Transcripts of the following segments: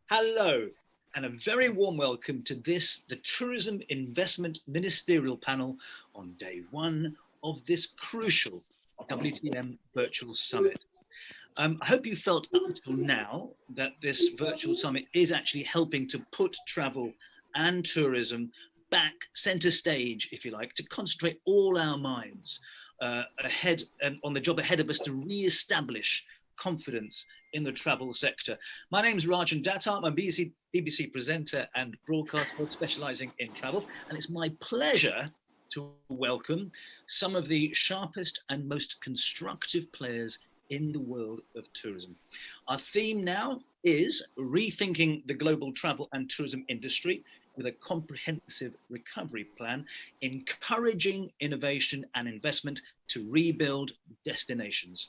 Hello, and a very warm welcome to the Tourism Investment Ministerial Panel on day one of this crucial WTM Virtual Summit. I hope you felt up until now that this virtual summit is actually helping to put travel and tourism back center stage, if you like, to concentrate all our minds ahead and on the job ahead of us to re-establish confidence in the travel sector. My name is Rajan Datar. I'm a BBC presenter and broadcaster specializing in travel, and it's my pleasure to welcome some of the sharpest and most constructive players in the world of tourism. Our theme now is rethinking the global travel and tourism industry with a comprehensive recovery plan, encouraging innovation and investment to rebuild destinations.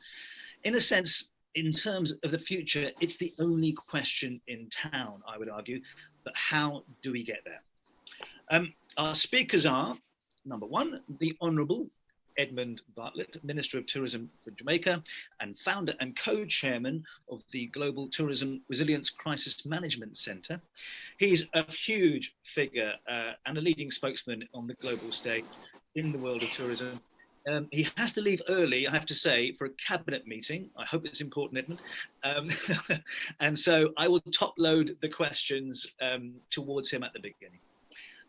In a sense, in terms of the future, it's the only question in town, I would argue, but how do we get there? Our speakers are, number one, the Honourable Edmund Bartlett, Minister of Tourism for Jamaica and founder and co-chairman of the Global Tourism Resilience Crisis Management Centre. He's a huge figure and a leading spokesman on the global stage in the world of tourism. He has to leave early, I have to say, for a cabinet meeting. I hope it's important, Edmund. And so I will top load the questions towards him at the beginning.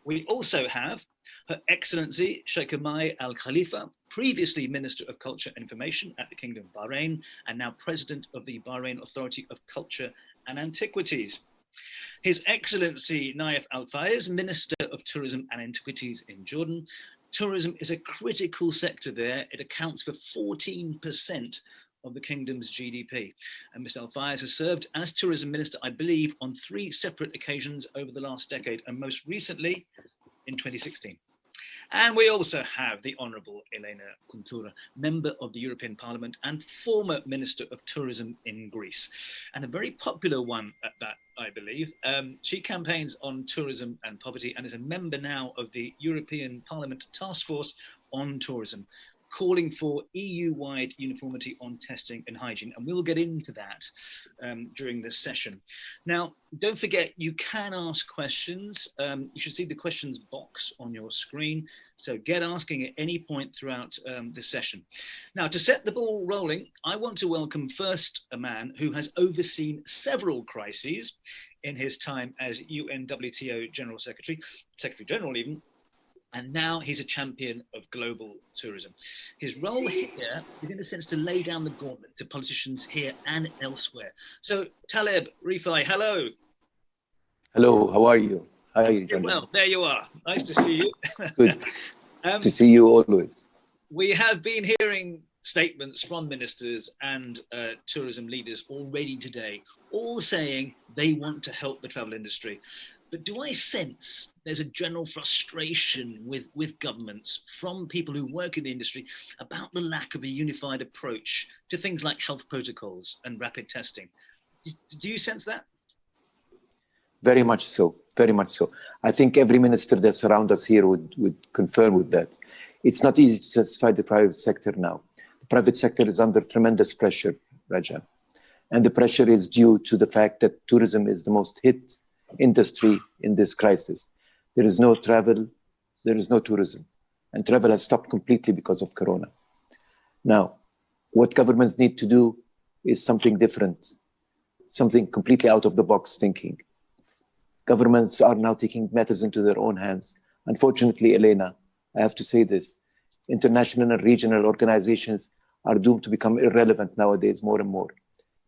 We also have Her Excellency Shaikah Al-Khalifa, previously Minister of Culture and Information at the Kingdom of Bahrain, and now President of the Bahrain Authority of Culture and Antiquities. His Excellency Nayef Al-Fayez, Minister of Tourism and Antiquities in Jordan. Tourism is a critical sector there. It accounts for 14% of the kingdom's GDP. And Mr. Al-Fayez has served as tourism minister, I believe, on 3 separate occasions over the last decade, and most recently in 2016. And we also have the Honourable Elena, Kountoura, member of the European Parliament and former Minister of Tourism in Greece. And a very popular one at that, I believe. She campaigns on tourism and poverty and is a member now of the European Parliament Task Force on Tourism, calling for EU-wide uniformity on testing and hygiene. And we'll get into that during this session. Now, don't forget, you can ask questions. You should see the questions box on your screen. So get asking at any point throughout this session. Now, to set the ball rolling, I want to welcome first a man who has overseen several crises in his time as UNWTO General Secretary General even, and now he's a champion of global tourism. His role here is, in a sense, to lay down the gauntlet to politicians here and elsewhere. So, Taleb, Rifai, hello. Hello, how are you? How are you, John? Well, there you are. Nice to see you. Good to see you always. We have been hearing statements from ministers and tourism leaders already today, all saying they want to help the travel industry. But do I sense there's a general frustration with governments from people who work in the industry about the lack of a unified approach to things like health protocols and rapid testing? Do you sense that? Very much so, very much so. I think every minister that's around us here would confirm with that. It's not easy to satisfy the private sector now. The private sector is under tremendous pressure, Rajan. And the pressure is due to the fact that tourism is the most hit industry in this crisis. There is no travel, there is no tourism, and travel has stopped completely because of Corona. Now, what governments need to do is something different, something completely out of the box thinking. Governments are now taking matters into their own hands. Unfortunately, Elena, I have to say this, international and regional organizations are doomed to become irrelevant nowadays more and more.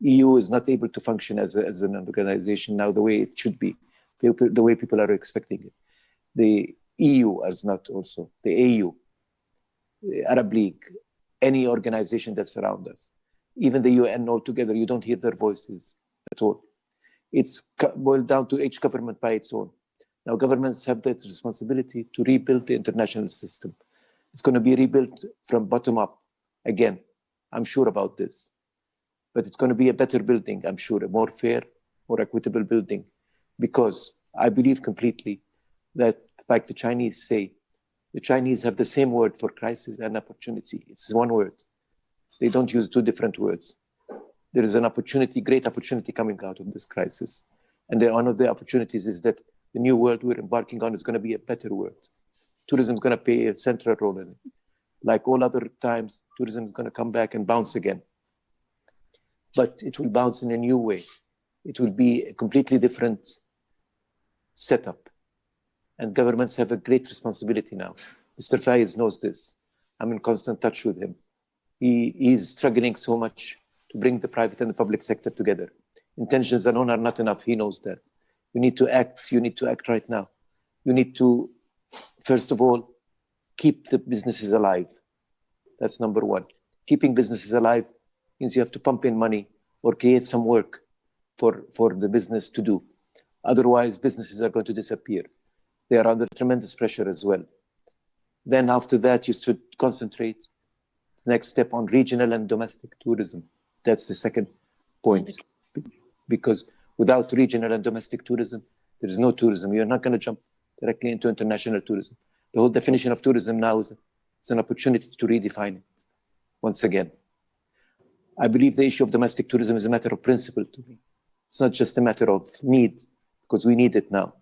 EU is not able to function as an organization now the way it should be, the way people are expecting it. The EU is not also, the AU, the Arab League, any organization that's around us, even the UN altogether, you don't hear their voices at all. It's boiled down to each government by its own. Now governments have that responsibility to rebuild the international system. It's going to be rebuilt from bottom up. Again, I'm sure about this. But it's going to be a better building, I'm sure, a more fair, more equitable building. Because I believe completely that, like the Chinese say, the Chinese have the same word for crisis and opportunity. It's one word. They don't use 2 different words. There is an opportunity, great opportunity coming out of this crisis. And one of the opportunities is that the new world we're embarking on is going to be a better world. Tourism is going to play a central role in it. Like all other times, tourism is going to come back and bounce again. But it will bounce in a new way. It will be a completely different setup. And governments have a great responsibility now. Mr. Fayez knows this. I'm in constant touch with him. He is struggling so much to bring the private and the public sector together. Intentions alone are not enough. He knows that. You need to act. You need to act right now. You need to, first of all, keep the businesses alive. That's number one. Keeping businesses alive means you have to pump in money or create some work for the business to do. Otherwise, businesses are going to disappear. They are under tremendous pressure as well. Then after that, you should concentrate the next step on regional and domestic tourism. That's the second point. Because without regional and domestic tourism, there is no tourism. You're not going to jump directly into international tourism. The whole definition of tourism now is an opportunity to redefine it once again. I believe the issue of domestic tourism is a matter of principle to me. It's not just a matter of need, because we need it now.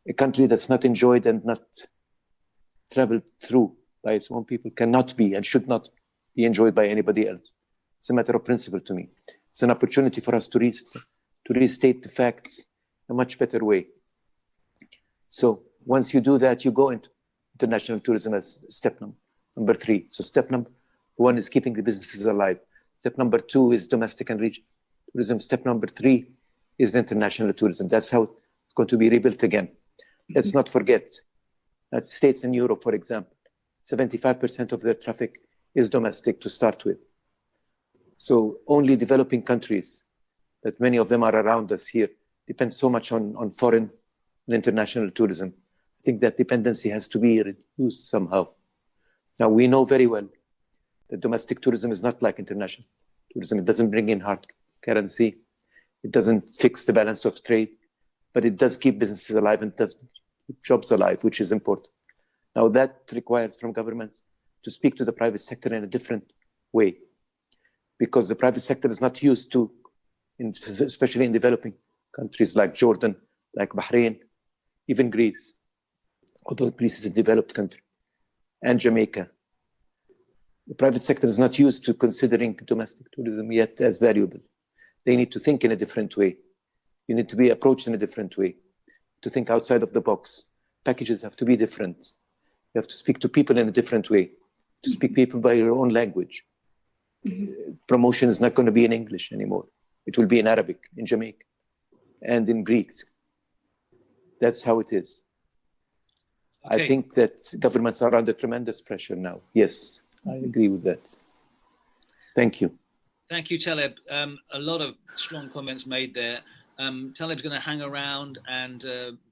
A country that's not enjoyed and not traveled through by its own people cannot be and should not be enjoyed by anybody else. It's a matter of principle to me. It's an opportunity for us to restate the facts in a much better way. So once you do that, you go into international tourism as step number 3. So step number 1 is keeping the businesses alive. Step number 2 is domestic and regional tourism. Step number 3 is international tourism. That's how it's going to be rebuilt again. Let's not forget that states in Europe, for example, 75% of their traffic is domestic to start with. So only developing countries, that many of them are around us here, depend so much on foreign and international tourism. I think that dependency has to be reduced somehow. Now, we know very well that domestic tourism is not like international tourism. It doesn't bring in hard currency. It doesn't fix the balance of trade, but it does keep businesses alive and does keep jobs alive, which is important. Now, that requires from governments to speak to the private sector in a different way, because the private sector is not used to, especially in developing countries like Jordan, like Bahrain, even Greece, although Greece is a developed country, and Jamaica. The private sector is not used to considering domestic tourism yet as valuable. They need to think in a different way. You need to be approached in a different way, to think outside of the box. Packages have to be different. You have to speak to people in a different way, to speak to people by your own language. Promotion is not going to be in English anymore. It will be in Arabic, in Jamaica, and in Greek. That's how it is. Okay. I think that governments are under tremendous pressure now. Yes, I agree with that. Thank you. Thank you, Taleb. A lot of strong comments made there. Taleb's going to hang around and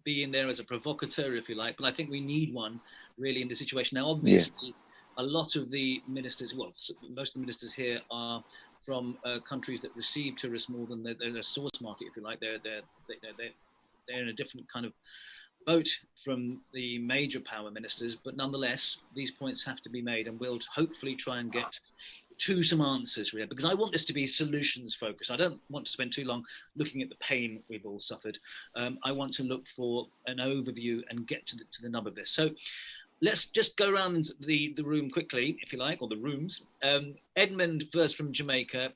be in there as a provocateur, if you like, but I think we need one really in the situation. Now, obviously, a lot of the ministers, well, most of the ministers here are from countries that receive tourists more than they're a source market, if you like. They're in a different kind of boat from the major power ministers, but nonetheless, these points have to be made, and we'll hopefully try and get to some answers here, because I want this to be solutions focused. I don't want to spend too long looking at the pain we've all suffered. I want to look for an overview and get to the nub of this. So let's just go around the room quickly, if you like, or the rooms. Edmund, first from Jamaica.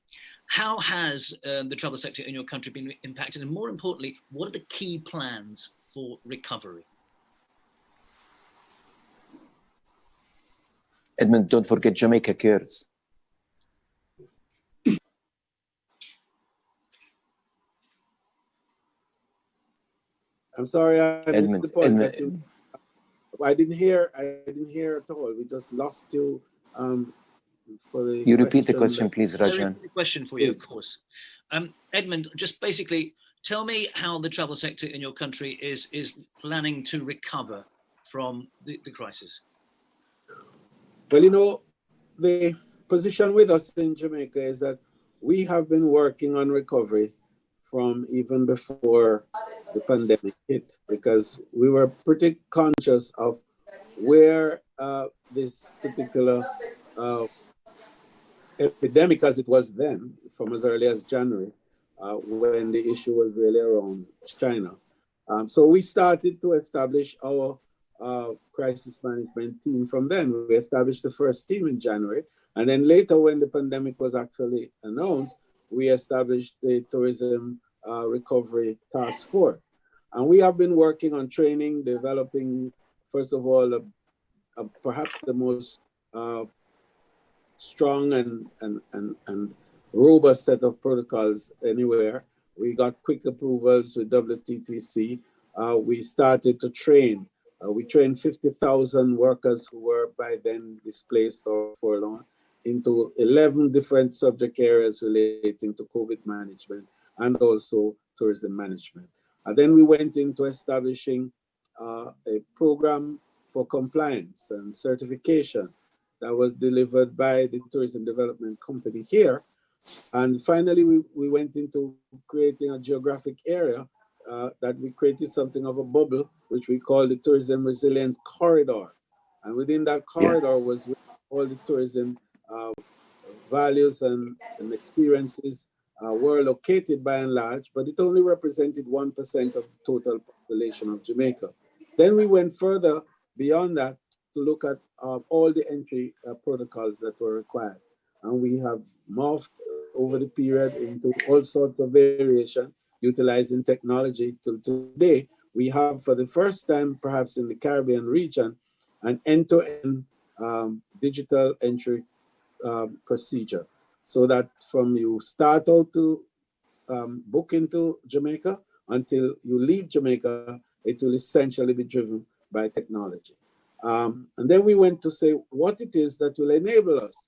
How has the travel sector in your country been impacted? And more importantly, what are the key plans for recovery? Edmund, don't forget Jamaica cares. I'm sorry, I missed the point. I didn't hear at all. We just lost you for the You repeat the question, please, Rajan. I'll repeat the question for you, of course. Edmund, just basically tell me how the travel sector in your country is planning to recover from the crisis. Well, you know, the position with us in Jamaica is that we have been working on recovery from even before the pandemic hit, because we were pretty conscious of where this particular epidemic, as it was then, from as early as January, when the issue was really around China. So we started to establish our crisis management team from then. We established the first team in January. And then later, when the pandemic was actually announced, we established the Tourism Recovery Task Force. And we have been working on training, developing, first of all, perhaps the most strong and robust set of protocols anywhere. We got quick approvals with WTTC. We started to train. We trained 50,000 workers who were by then displaced or forlorn into 11 different subject areas relating to COVID management and also tourism management. And then we went into establishing a program for compliance and certification that was delivered by the Tourism Development Company here. And finally, we went into creating a geographic area that we created something of a bubble, which we call the Tourism Resilient Corridor. And within that corridor was all the tourism values and experiences were located by and large, but it only represented 1% of the total population of Jamaica. Then we went further beyond that to look at all the entry protocols that were required. And we have morphed over the period into all sorts of variation, utilizing technology. Till today, we have, for the first time, perhaps in the Caribbean region, an end-to-end digital entry procedure. So that from you start out to book into Jamaica until you leave Jamaica, it will essentially be driven by technology. And then we went to say what it is that will enable us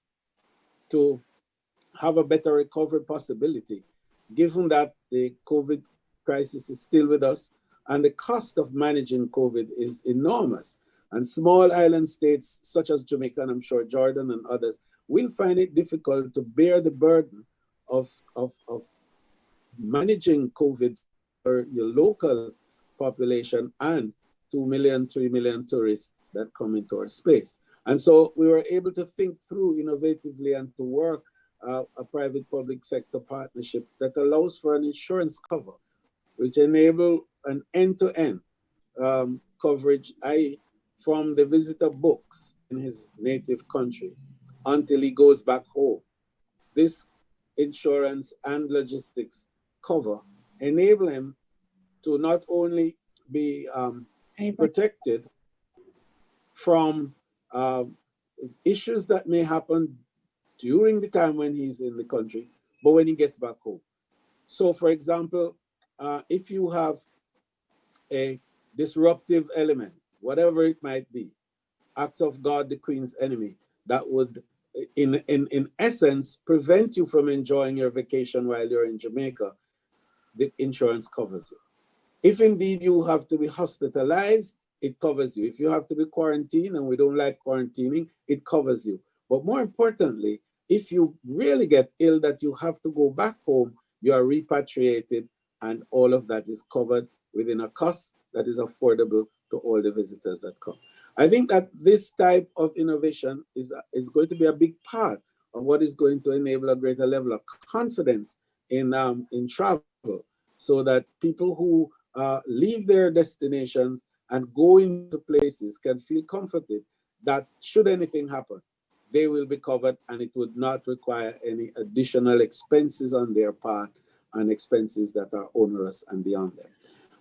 to have a better recovery possibility, given that the COVID crisis is still with us and the cost of managing COVID is enormous. And small island states such as Jamaica, and I'm sure Jordan and others, will find it difficult to bear the burden of managing COVID for your local population and 2 million, 3 million tourists that come into our space. And so we were able to think through innovatively and to work a private-public sector partnership that allows for an insurance cover, which enable an end-to-end coverage, i.e. from the visitor books in his native country until he goes back home. This insurance and logistics cover enable him to not only be protected from issues that may happen during the time when he's in the country, but when he gets back home. So, for example, if you have a disruptive element, whatever it might be, acts of God, the Queen's enemy, that would, in essence, prevent you from enjoying your vacation while you're in Jamaica, the insurance covers you. If indeed you have to be hospitalized, it covers you. If you have to be quarantined, and we don't like quarantining, it covers you. But more importantly, if you really get ill that you have to go back home, you are repatriated, and all of that is covered within a cost that is affordable to all the visitors that come. I think that this type of innovation is going to be a big part of what is going to enable a greater level of confidence in travel, so that people who leave their destinations and go into places can feel comforted that should anything happen, they will be covered and it would not require any additional expenses on their part and expenses that are onerous and beyond them.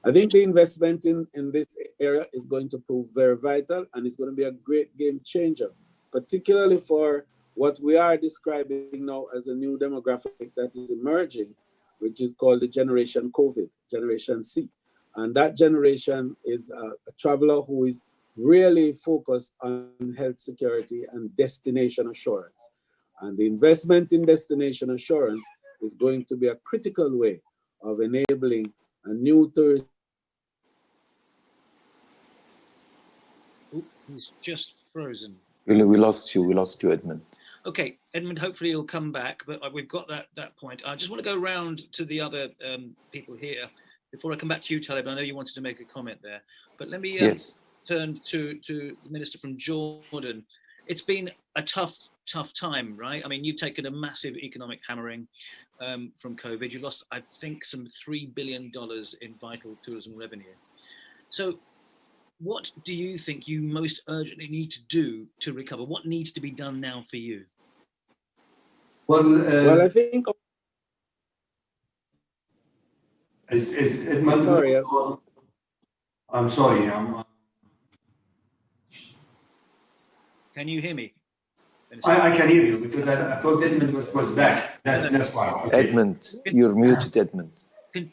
I think the investment in this area is going to prove very vital, and it's going to be a great game changer, particularly for what we are describing now as a new demographic that is emerging, which is called the Generation COVID, Generation C. And that generation is a traveler who is really focused on health security and destination assurance. And the investment in destination assurance is going to be a critical way of enabling a new tourist. Ooh, he's just frozen. We lost you, Edmund. Okay, Edmund, hopefully you'll come back, but we've got that point. I just want to go around to the other people here before I come back to you, Taleb. I know you wanted to make a comment there, but let me turn to the Minister from Jordan. It's been a tough tough time, right? I mean, you've taken a massive economic hammering from COVID. You lost, I think, some $3 billion in vital tourism revenue. So what do you think you most urgently need to do to recover? What needs to be done now for you? Well, I think... Is Edmund? Sorry. I'm sorry. Can you hear me? I can hear you because I thought Edmund was back. That's why. Okay. Edmund, you're muted, Edmund.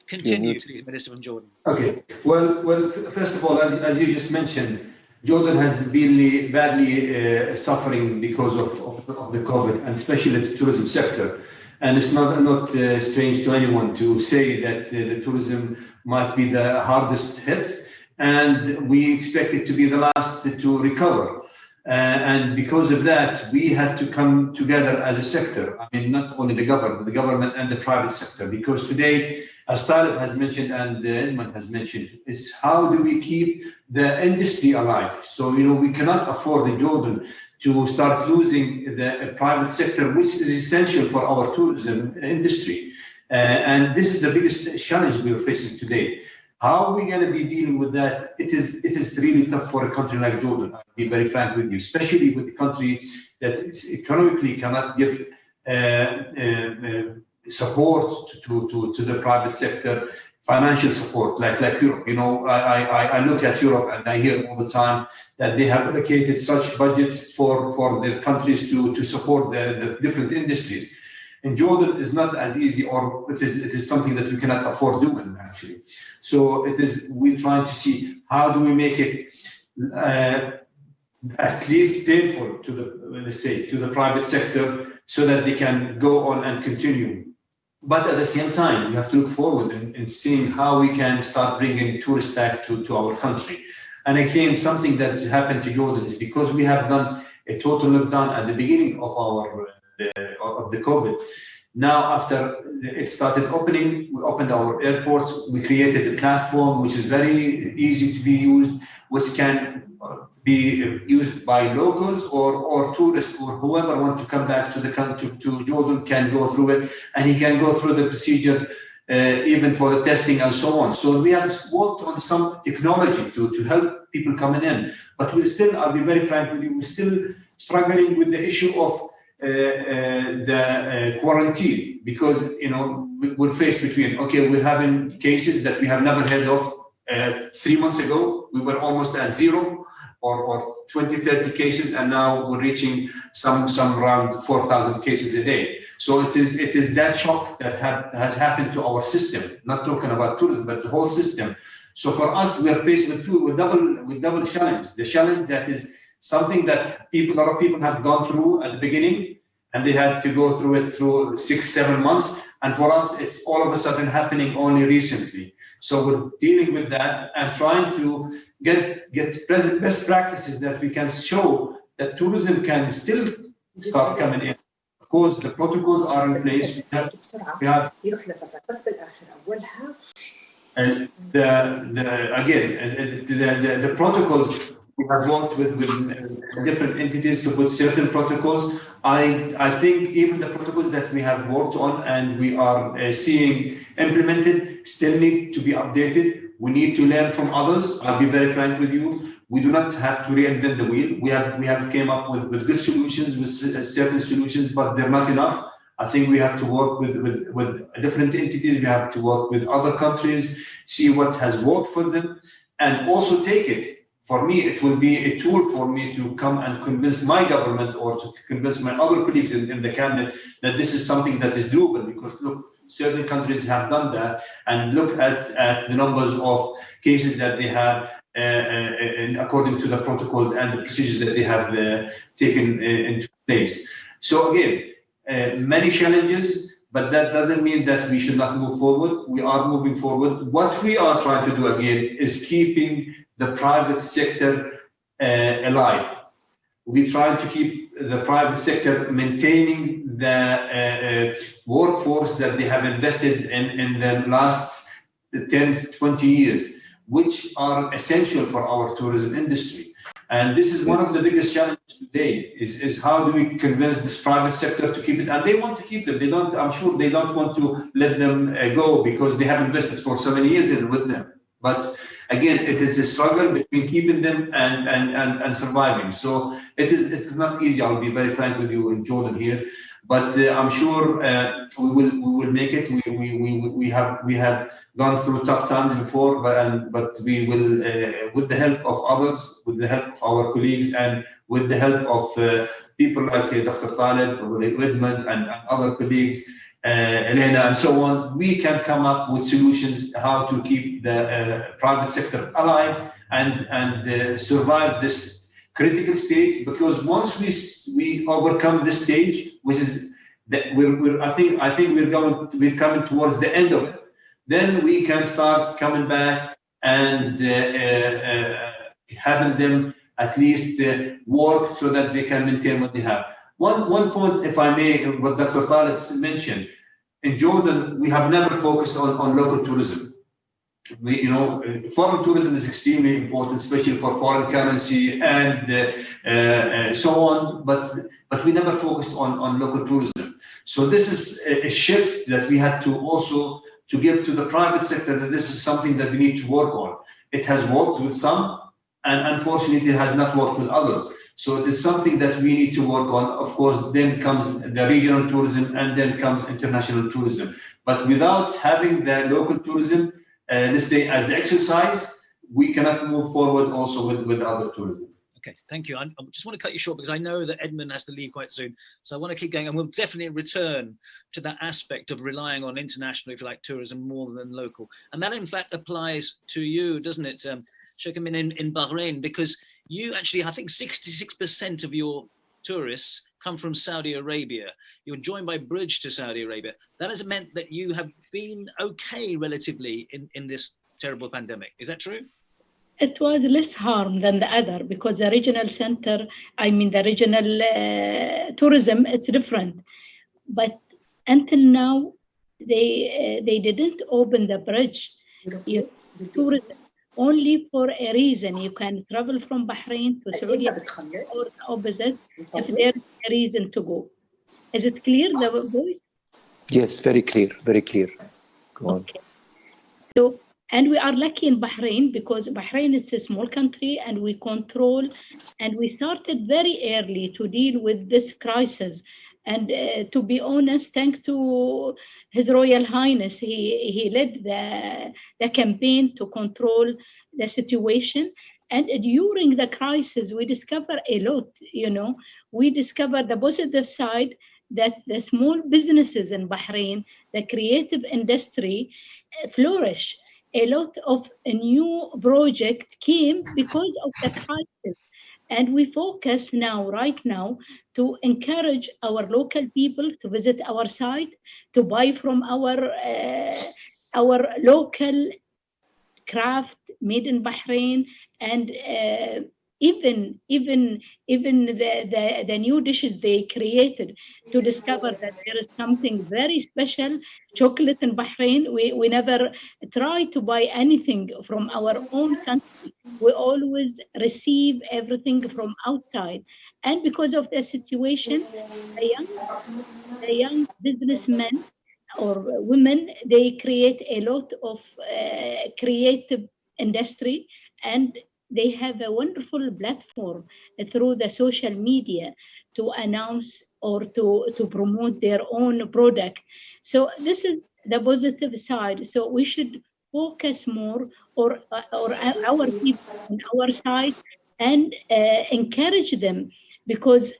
Continue, please, Minister from Jordan. Okay. Well, first of all, as you just mentioned, Jordan has been badly suffering because of the COVID, and especially the tourism sector. And it's not strange to anyone to say that the tourism might be the hardest hit, and we expect it to be the last to recover. And because of that, we had to come together as a sector. I mean, not only the government and the private sector, because today, as Taleb has mentioned and Edmund has mentioned, is how do we keep the industry alive? So, we cannot afford in Jordan to start losing the private sector, which is essential for our tourism industry. And this is the biggest challenge we are facing today. How are we going to be dealing with that? It is really tough for a country like Jordan, I'll be very frank with you, especially with a country that economically cannot give support to the private sector, financial support, like Europe. I look at Europe and I hear all the time that they have allocated such budgets for the countries to support the different industries. In Jordan, is not as easy, or it is something that we cannot afford doing, actually. So we're trying to see how do we make it at least painful to the private sector, so that they can go on and continue. But at the same time, we have to look forward in seeing how we can start bringing tourists back to our country. And again, something that has happened to Jordan is because we have done a total lockdown at the beginning of the COVID. Now, after it started opening, we opened our airports. We created a platform which is very easy to be used, which can be used by locals or tourists or whoever want to come back to the country, to Jordan, can go through it, and he can go through the procedure even for the testing and so on. So we have worked on some technology to help people coming in, but we're still, I'll be very frank with you, we're still struggling with the issue of the quarantine, because we're faced between, okay, we're having cases that we have never heard of. 3 months ago, we were almost at zero, or 20, 30 cases, and now we're reaching some around 4,000 cases a day. So it is that shock that has happened to our system, not talking about tourism, but the whole system. So for us, we are faced with double challenge. The challenge that is something that a lot of people have gone through at the beginning, and they had to go through it through 6-7 months. And for us, it's all of a sudden happening only recently. So we're dealing with that and trying to get best practices that we can show that tourism can still start coming in. Of course, the protocols are in place. And the protocols, we have worked with different entities to put certain protocols. I think even the protocols that we have worked on and we are seeing implemented still need to be updated. We need to learn from others. I'll be very frank with you. We do not have to reinvent the wheel. We have came up with good solutions, with certain solutions, but they're not enough. I think we have to work with different entities. We have to work with other countries, see what has worked for them, and also take it. For me, it will be a tool for me to come and convince my government or to convince my other colleagues in the cabinet that this is something that is doable. Because look, certain countries have done that, and look at the numbers of cases that they have according to the protocols and the procedures that they have taken into place. So again, many challenges, but that doesn't mean that we should not move forward. We are moving forward. What we are trying to do again is keeping the private sector alive. We're trying to keep the private sector maintaining the workforce that they have invested in the last 10, 20 years, which are essential for our tourism industry. And this is one of the biggest challenges we today is how do we convince this private sector to keep it? And they want to keep them. They don't. I'm sure they don't want to let them go because they have invested for so many years with them. But again, it is a struggle between keeping them and surviving. So it's not easy. I'll be very frank with you in Jordan here, but I'm sure we will make it. We have gone through tough times before, but we will, with the help of others, with the help of our colleagues, and with the help of people like Dr. Taleb, Edmund, and other colleagues, Elena, and so on, we can come up with solutions how to keep the private sector alive and survive this critical stage. Because once we overcome this stage, which is that I think we're coming towards the end of it, then we can start coming back and having them at least work so that they can maintain what they have. One point, if I may, what Dr. Taleb mentioned, in Jordan, we have never focused on local tourism. Foreign tourism is extremely important, especially for foreign currency and so on, but we never focused on local tourism. So this is a shift that we had to also to give to the private sector, that this is something that we need to work on. It has worked with some, and unfortunately it has not worked with others. So it is something that we need to work on. Of course, then comes the regional tourism, and then comes international tourism. But without having the local tourism, let's say, as the exercise, we cannot move forward also with other tourism. Okay, thank you. I just want to cut you short because I know that Edmund has to leave quite soon. So I want to keep going, and we'll definitely return to that aspect of relying on international, if you like, tourism more than local. And that, in fact, applies to you, doesn't it, Shaikah, in Bahrain? Because you actually, I think 66% of your tourists come from Saudi Arabia. You're joined by bridge to Saudi Arabia. That has meant that you have been okay relatively in this terrible pandemic. Is that true? It was less harm than the other because the regional center, the regional tourism, it's different. But until now, they didn't open the bridge tourism only for a reason. You can travel from Bahrain to Saudi or the opposite if there is a reason to go. Is it clear, the voice? Yes, very clear, very clear. Go on. Okay. So, and we are lucky in Bahrain because Bahrain is a small country and we control, and we started very early to deal with this crisis. And to be honest, thanks to His Royal Highness, he led the campaign to control the situation. And during the crisis, we discovered a lot, we discovered the positive side, that the small businesses in Bahrain, the creative industry flourish. A lot of a new project came because of the crisis. And we focus right now, to encourage our local people to visit our site, to buy from our local craft made in Bahrain, and even the new dishes they created, to discover that there is something very special, chocolate in Bahrain. We never try to buy anything from our own country. We always receive everything from outside. And because of the situation, the young businessmen or women, they create a lot of creative industry, and they have a wonderful platform through the social media to announce or to promote their own product. So this is the positive side. So we should focus more, or our people on our side, and encourage them, because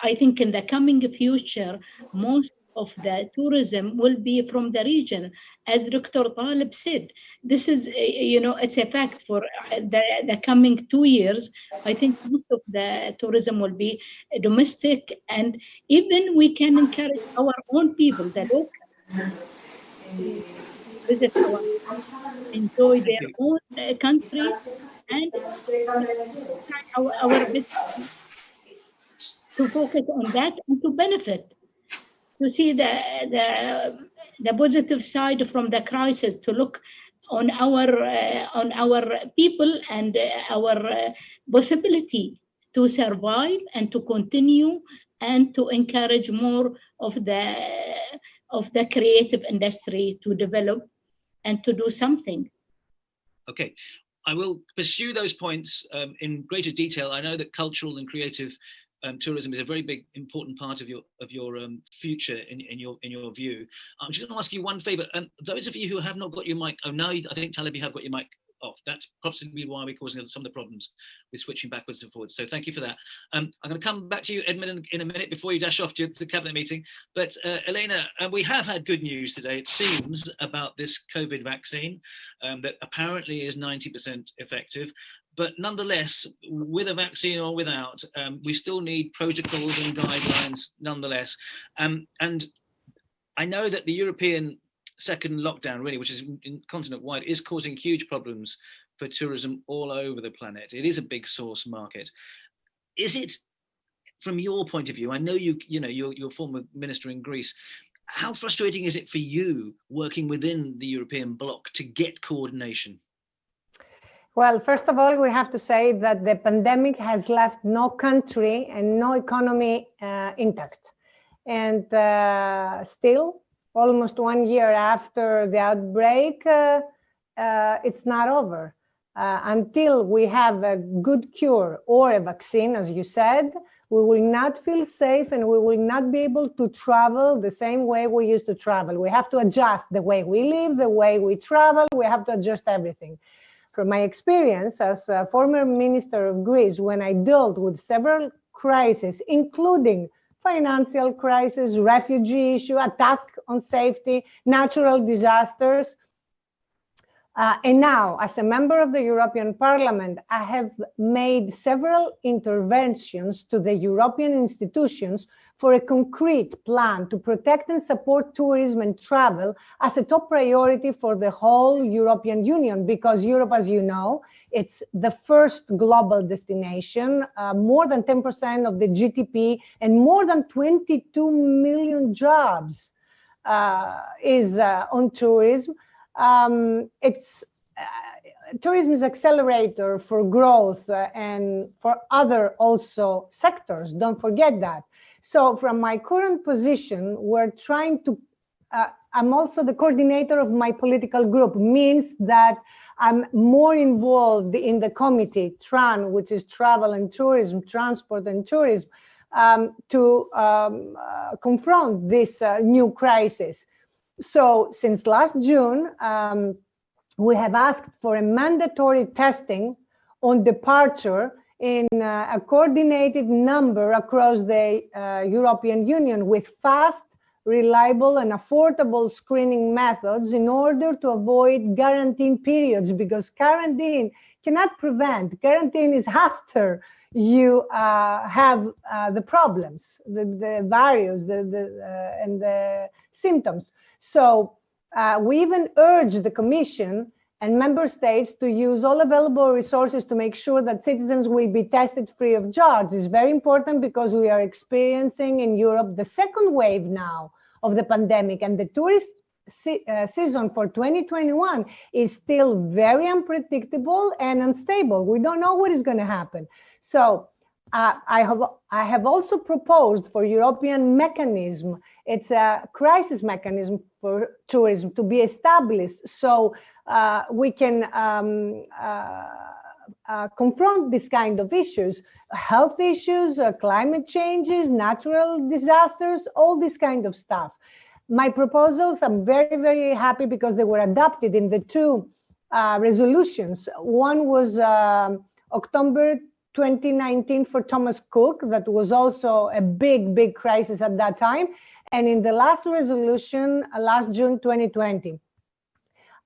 I think in the coming future, most of the tourism will be from the region. As Dr. Taleb said, this is, it's a fact for the coming 2 years. I think most of the tourism will be domestic, and even we can encourage our own people, the local, visit enjoy their own country, and our business, to focus on that and to benefit, to see the positive side from the crisis, to look on our people and our possibility to survive and to continue and to encourage more of the creative industry to develop and to do something. Okay, I will pursue those points in greater detail. I know that cultural and creative tourism is a very big, important part of your future in your view. I'm just going to ask you one favor. Those of you who have not got your mic, oh, now I think Taleb, you have got your mic off. That's possibly why we're causing some of the problems with switching backwards and forwards. So thank you for that. I'm going to come back to you, Edmund, in a minute before you dash off to the cabinet meeting. But Elena, we have had good news today, it seems, about this COVID vaccine that apparently is 90% effective. But nonetheless, with a vaccine or without, we still need protocols and guidelines nonetheless. And I know that the European second lockdown, really, which is continent-wide, is causing huge problems for tourism all over the planet. It is a big source market. Is it, from your point of view, I know you're former minister in Greece, how frustrating is it for you working within the European bloc to get coordination? Well, first of all, we have to say that the pandemic has left no country and no economy intact. And still, almost 1 year after the outbreak, it's not over. Until we have a good cure or a vaccine, as you said, we will not feel safe and we will not be able to travel the same way we used to travel. We have to adjust the way we live, the way we travel, we have to adjust everything. From my experience as a former minister of Greece, when I dealt with several crises, including financial crisis, refugee issue, attack on safety, natural disasters. And now, as a member of the European Parliament, I have made several interventions to the European institutions for a concrete plan to protect and support tourism and travel as a top priority for the whole European Union, because Europe, as you know, it's the first global destination, more than 10% of the GDP and more than 22 million jobs is on tourism. Tourism is accelerator for growth and for other also sectors. Don't forget that. So from my current position, we're trying to, I'm also the coordinator of my political group, means that I'm more involved in the committee, TRAN, which is Travel and Tourism, Transport and Tourism, to confront this new crisis. So since last June, we have asked for a mandatory testing on departure in a coordinated number across the European Union with fast, reliable and affordable screening methods in order to avoid quarantine periods, because quarantine cannot prevent. Quarantine is after you have the problems, the virus, and the symptoms. So we even urge the Commission and member states to use all available resources to make sure that citizens will be tested free of charge. It's very important because we are experiencing in Europe the second wave now of the pandemic, and the tourist season for 2021 is still very unpredictable and unstable. We don't know what is going to happen. So I have also proposed for European mechanism. It's a crisis mechanism for tourism to be established, so we can confront this kind of issues, health issues, climate changes, natural disasters, all this kind of stuff. My proposals, I'm very, very happy because they were adopted in the two resolutions. One was October 2019 for Thomas Cook, that was also a big, big crisis at that time. And in the last resolution, last June 2020.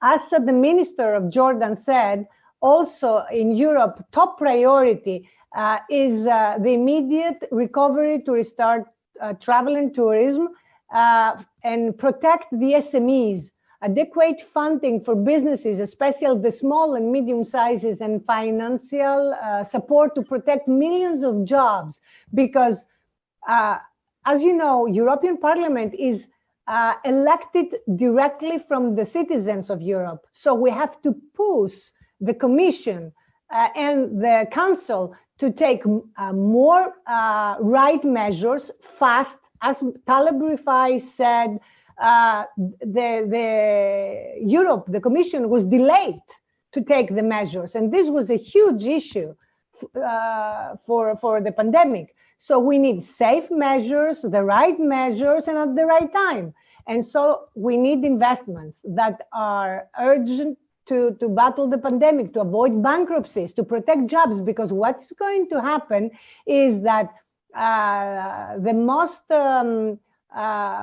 As the Minister of Jordan said, also in Europe, top priority is the immediate recovery to restart travel and tourism and protect the SMEs, adequate funding for businesses, especially the small and medium sizes, and financial support to protect millions of jobs. Because as you know, European Parliament is elected directly from the citizens of Europe. So we have to push the Commission and the Council to take more right measures fast. As Taleb Rifai said, Europe, the Commission was delayed to take the measures, and this was a huge issue for the pandemic. So we need safe measures, the right measures, and at the right time. And so we need investments that are urgent to battle the pandemic, to avoid bankruptcies, to protect jobs, because what's going to happen is that the most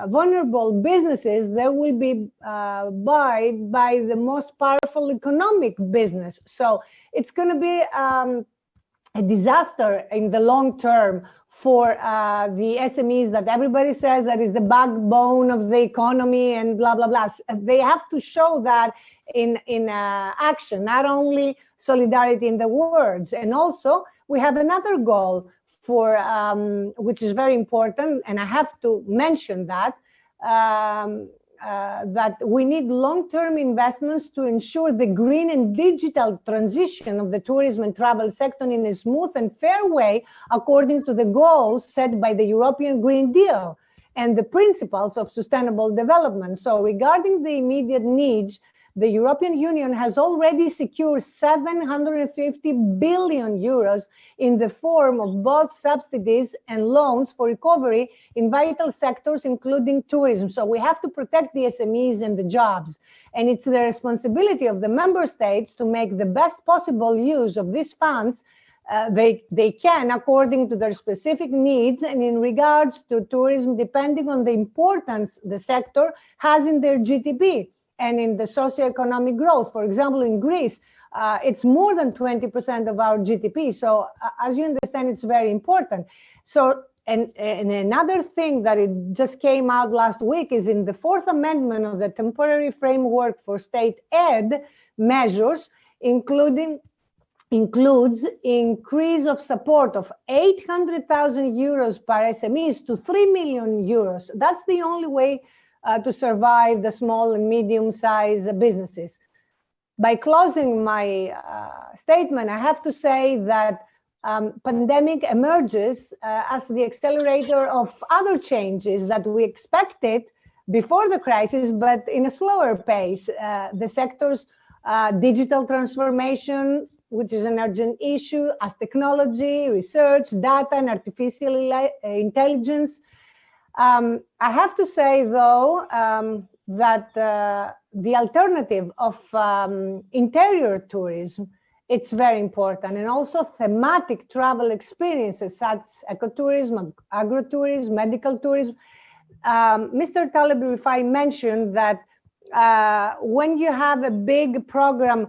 vulnerable businesses, they will be bought by the most powerful economic business. So it's going to be a disaster in the long term for the SMEs that everybody says that is the backbone of the economy and blah, blah, blah. They have to show that in action, not only solidarity in the words. And also, we have another goal for which is very important, and I have to mention that, that we need long-term investments to ensure the green and digital transition of the tourism and travel sector in a smooth and fair way, according to the goals set by the European Green Deal and the principles of sustainable development. So regarding the immediate needs, the European Union has already secured 750 billion euros in the form of both subsidies and loans for recovery in vital sectors, including tourism. So we have to protect the SMEs and the jobs. And it's the responsibility of the member states to make the best possible use of these funds they can, according to their specific needs and in regards to tourism, depending on the importance the sector has in their GDP. And in the socioeconomic growth. For example, in Greece, it's more than 20% of our GDP. So as you understand, it's very important. So, and another thing that it just came out last week is in the 4th Amendment of the Temporary Framework for State Aid measures, includes increase of support of 800,000 euros per SMEs to 3 million euros. That's the only way to survive the small and medium-sized businesses. By closing my statement, I have to say that pandemic emerges as the accelerator of other changes that we expected before the crisis, but in a slower pace. The sector's digital transformation, which is an urgent issue, as technology, research, data, and artificial intelligence. I have to say, though, that the alternative of interior tourism, it's very important, and also thematic travel experiences such as ecotourism, agrotourism, medical tourism. Mr. Taleb Rifai mentioned that when you have a big program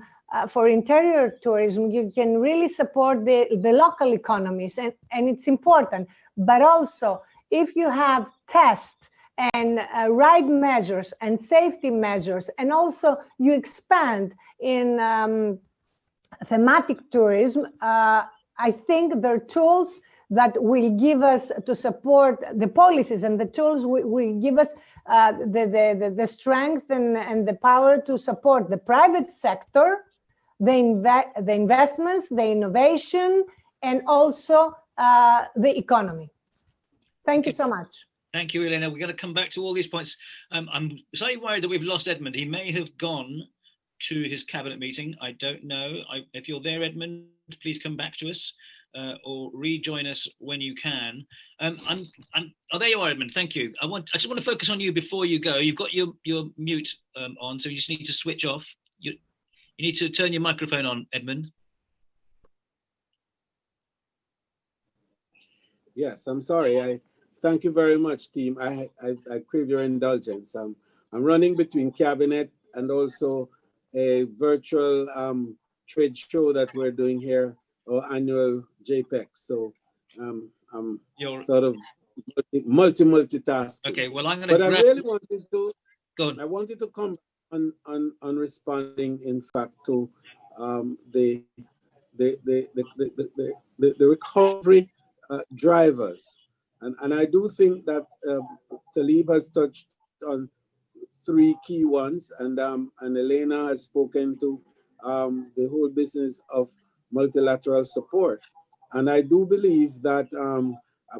for interior tourism, you can really support the local economies, and it's important, but also if you have tests and right measures and safety measures, and also you expand in thematic tourism, I think there are tools that will give us to support the policies, and the tools will give us the strength and the power to support the private sector, the investments, the innovation, and also the economy. Thank you so much. Thank you, Elena. We're going to come back to all these points. I'm slightly worried that we've lost Edmund. He may have gone to his cabinet meeting. I don't know. If you're there, Edmund, please come back to us or rejoin us when you can. Oh, there you are, Edmund. Thank you. I just want to focus on you before you go. You've got your mute on, so you just need to switch off. You need to turn your microphone on, Edmund. Yes, I'm sorry. Thank you very much, team. I crave your indulgence. I'm running between cabinet and also a virtual trade show that we're doing here, our annual JPEX. So I'm sort of multitasking. Okay, well, I'm going to. But I really wanted to. Go on. I wanted to come on responding, in fact, to the recovery drivers. And I do think that Taleb has touched on three key ones, and Elena has spoken to the whole business of multilateral support. And I do believe that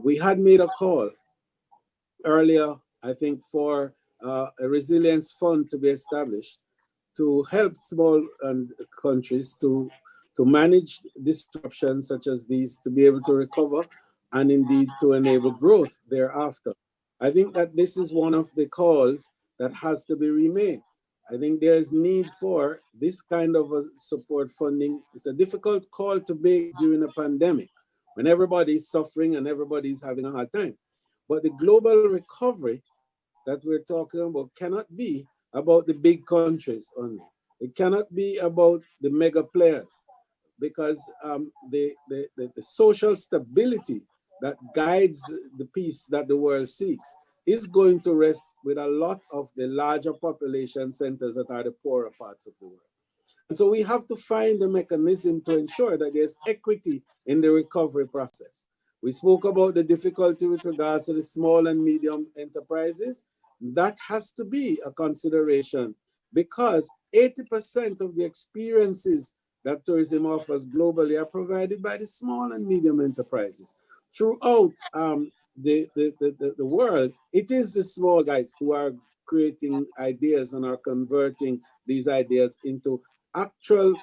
we had made a call earlier, I think, for a resilience fund to be established to help small countries to manage disruptions such as these, to be able to recover and indeed to enable growth thereafter. I think that this is one of the calls that has to be remade. I think there is need for this kind of a support funding. It's a difficult call to make during a pandemic when everybody's suffering and everybody's having a hard time. But the global recovery that we're talking about cannot be about the big countries only. It cannot be about the mega players, because the social stability that guides the peace that the world seeks is going to rest with a lot of the larger population centers that are the poorer parts of the world. And so we have to find a mechanism to ensure that there's equity in the recovery process. We spoke about the difficulty with regards to the small and medium enterprises. That has to be a consideration, because 80% of the experiences that tourism offers globally are provided by the small and medium enterprises. Throughout the world, it is the small guys who are creating ideas and are converting these ideas into actual,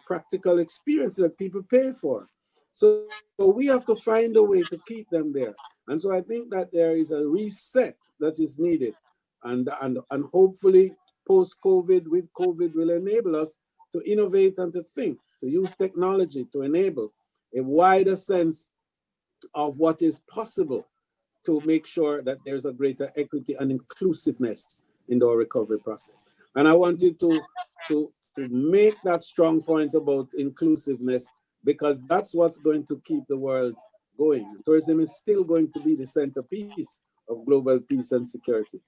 practical experiences that people pay for. So we have to find a way to keep them there. And so I think that there is a reset that is needed. And hopefully post-COVID, with COVID, will enable us to innovate and to think, to use technology to enable a wider sense of what is possible to make sure that there's a greater equity and inclusiveness in our recovery process. And I wanted to make that strong point about inclusiveness, because that's what's going to keep the world going. Tourism is still going to be the centerpiece of global peace and security.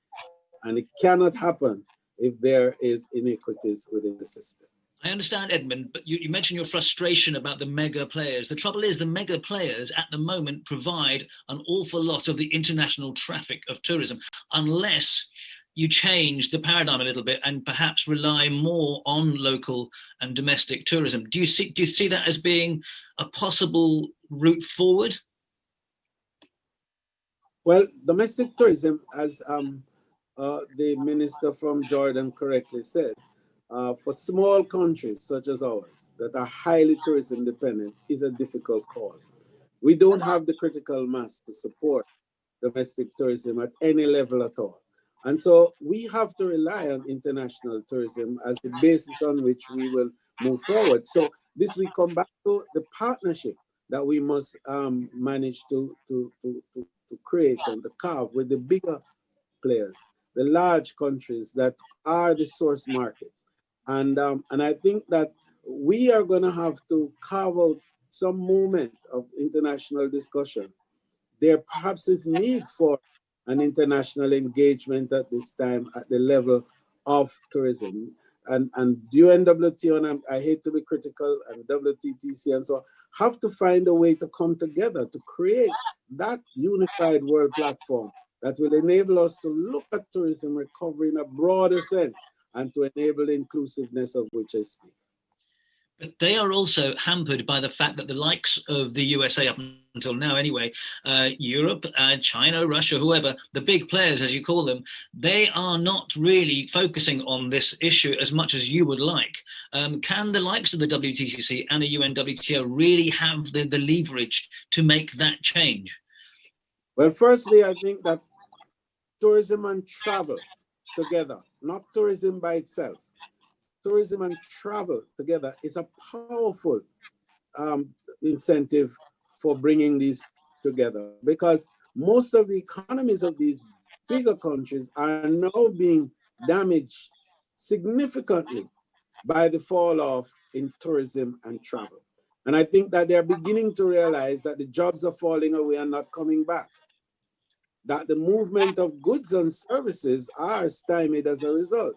And it cannot happen if there is inequities within the system. I understand, Edmund, but you mentioned your frustration about the mega players. The trouble is the mega players at the moment provide an awful lot of the international traffic of tourism, unless you change the paradigm a little bit and perhaps rely more on local and domestic tourism. Do you see that as being a possible route forward? Well, domestic tourism, as the minister from Jordan correctly said, for small countries such as ours that are highly tourism dependent, is a difficult call. We don't have the critical mass to support domestic tourism at any level at all. And so we have to rely on international tourism as the basis on which we will move forward. So this we come back to the partnership that we must manage to create and to carve with the bigger players, the large countries that are the source markets. And I think that we are going to have to carve out some moment of international discussion. There perhaps is need for an international engagement at this time at the level of tourism. And UNWTO, and I hate to be critical, and WTTC and so on, have to find a way to come together to create that unified world platform that will enable us to look at tourism recovery in a broader sense and to enable the inclusiveness of which I speak. But they are also hampered by the fact that the likes of the USA, up until now anyway, Europe, China, Russia, whoever, the big players, as you call them, they are not really focusing on this issue as much as you would like. Can the likes of the WTTC and the UNWTO really have the leverage to make that change? Well, firstly, I think that tourism and travel together, not tourism by itself, tourism and travel together is a powerful incentive for bringing these together, because most of the economies of these bigger countries are now being damaged significantly by the fall off in tourism and travel. And I think that they're beginning to realize that the jobs are falling away and not coming back, that the movement of goods and services are stymied as a result,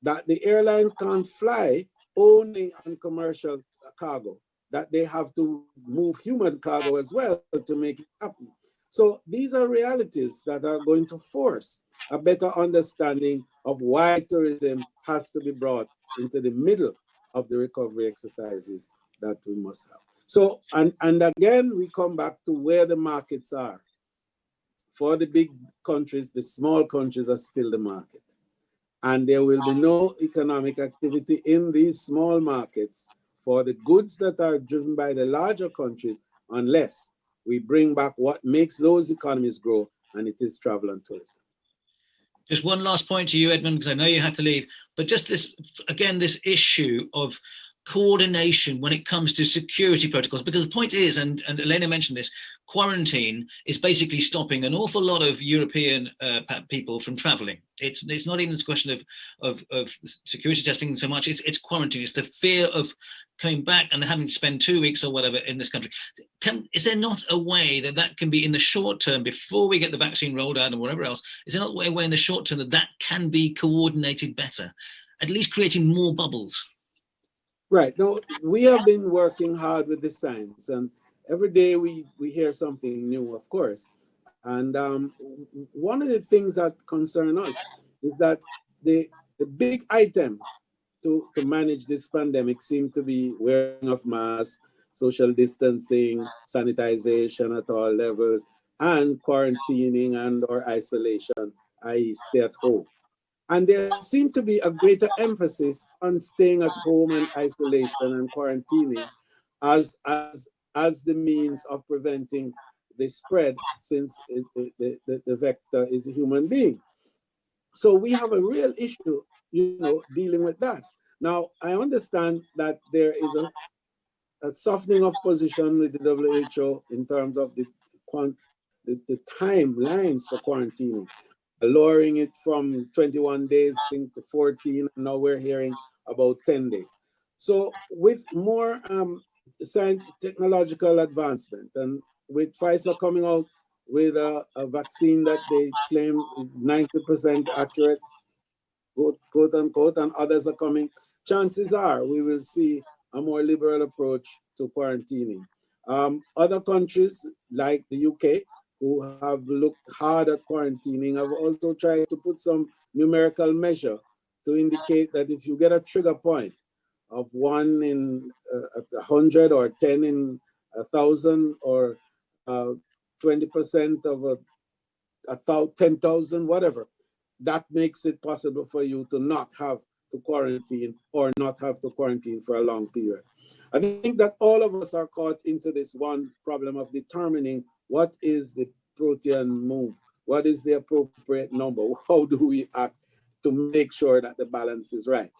that the airlines can't fly only on commercial cargo, that they have to move human cargo as well to make it happen. So these are realities that are going to force a better understanding of why tourism has to be brought into the middle of the recovery exercises that we must have. So, and again, we come back to where the markets are. For the big countries, the small countries are still the market. And there will be no economic activity in these small markets for the goods that are driven by the larger countries unless we bring back what makes those economies grow, and it is travel and tourism. Just one last point to you, Edmund, because I know you have to leave, but just this, again, this issue of coordination when it comes to security protocols, because the point is, and Elena mentioned this, quarantine is basically stopping an awful lot of European people from traveling. It's not even a question of security testing so much, it's quarantine, it's the fear of coming back and having to spend 2 weeks or whatever in this country. Is there not a way that can be in the short term, before we get the vaccine rolled out and whatever else, is there not a way in the short term that can be coordinated better, at least creating more bubbles? Right. Now, we have been working hard with the science, and every day we hear something new, of course. And one of the things that concern us is that the big items to manage this pandemic seem to be wearing of masks, social distancing, sanitization at all levels, and quarantining and or isolation, i.e. stay at home. And there seemed to be a greater emphasis on staying at home and isolation and quarantining as the means of preventing the spread, since the vector is a human being. So we have a real issue, dealing with that. Now, I understand that there is a softening of position with the WHO in terms of the timelines for quarantining, lowering it from 21 days to 14, and now we're hearing about 10 days. So with more technological advancement, and with Pfizer coming out with a vaccine that they claim is 90% accurate, quote unquote, and others are coming, chances are we will see a more liberal approach to quarantining. Other countries like the UK, who have looked hard at quarantining, have also tried to put some numerical measure to indicate that if you get a trigger point of 1 in 100 or 10 in 1,000 or 20% of 10,000, whatever, that makes it possible for you to not have to quarantine or not have to quarantine for a long period. I think that all of us are caught into this one problem of determining what is the Protean move, what is the appropriate number, how do we act to make sure that the balance is right.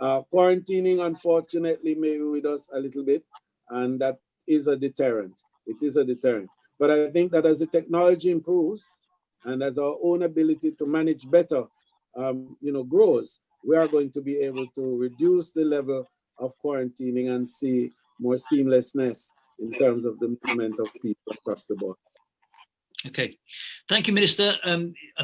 Quarantining, unfortunately, may be with us a little bit, and that is a deterrent. It is a deterrent. But I think that as the technology improves and as our own ability to manage better grows, we are going to be able to reduce the level of quarantining and see more seamlessness in terms of the movement of people across the board. Okay, thank you, Minister.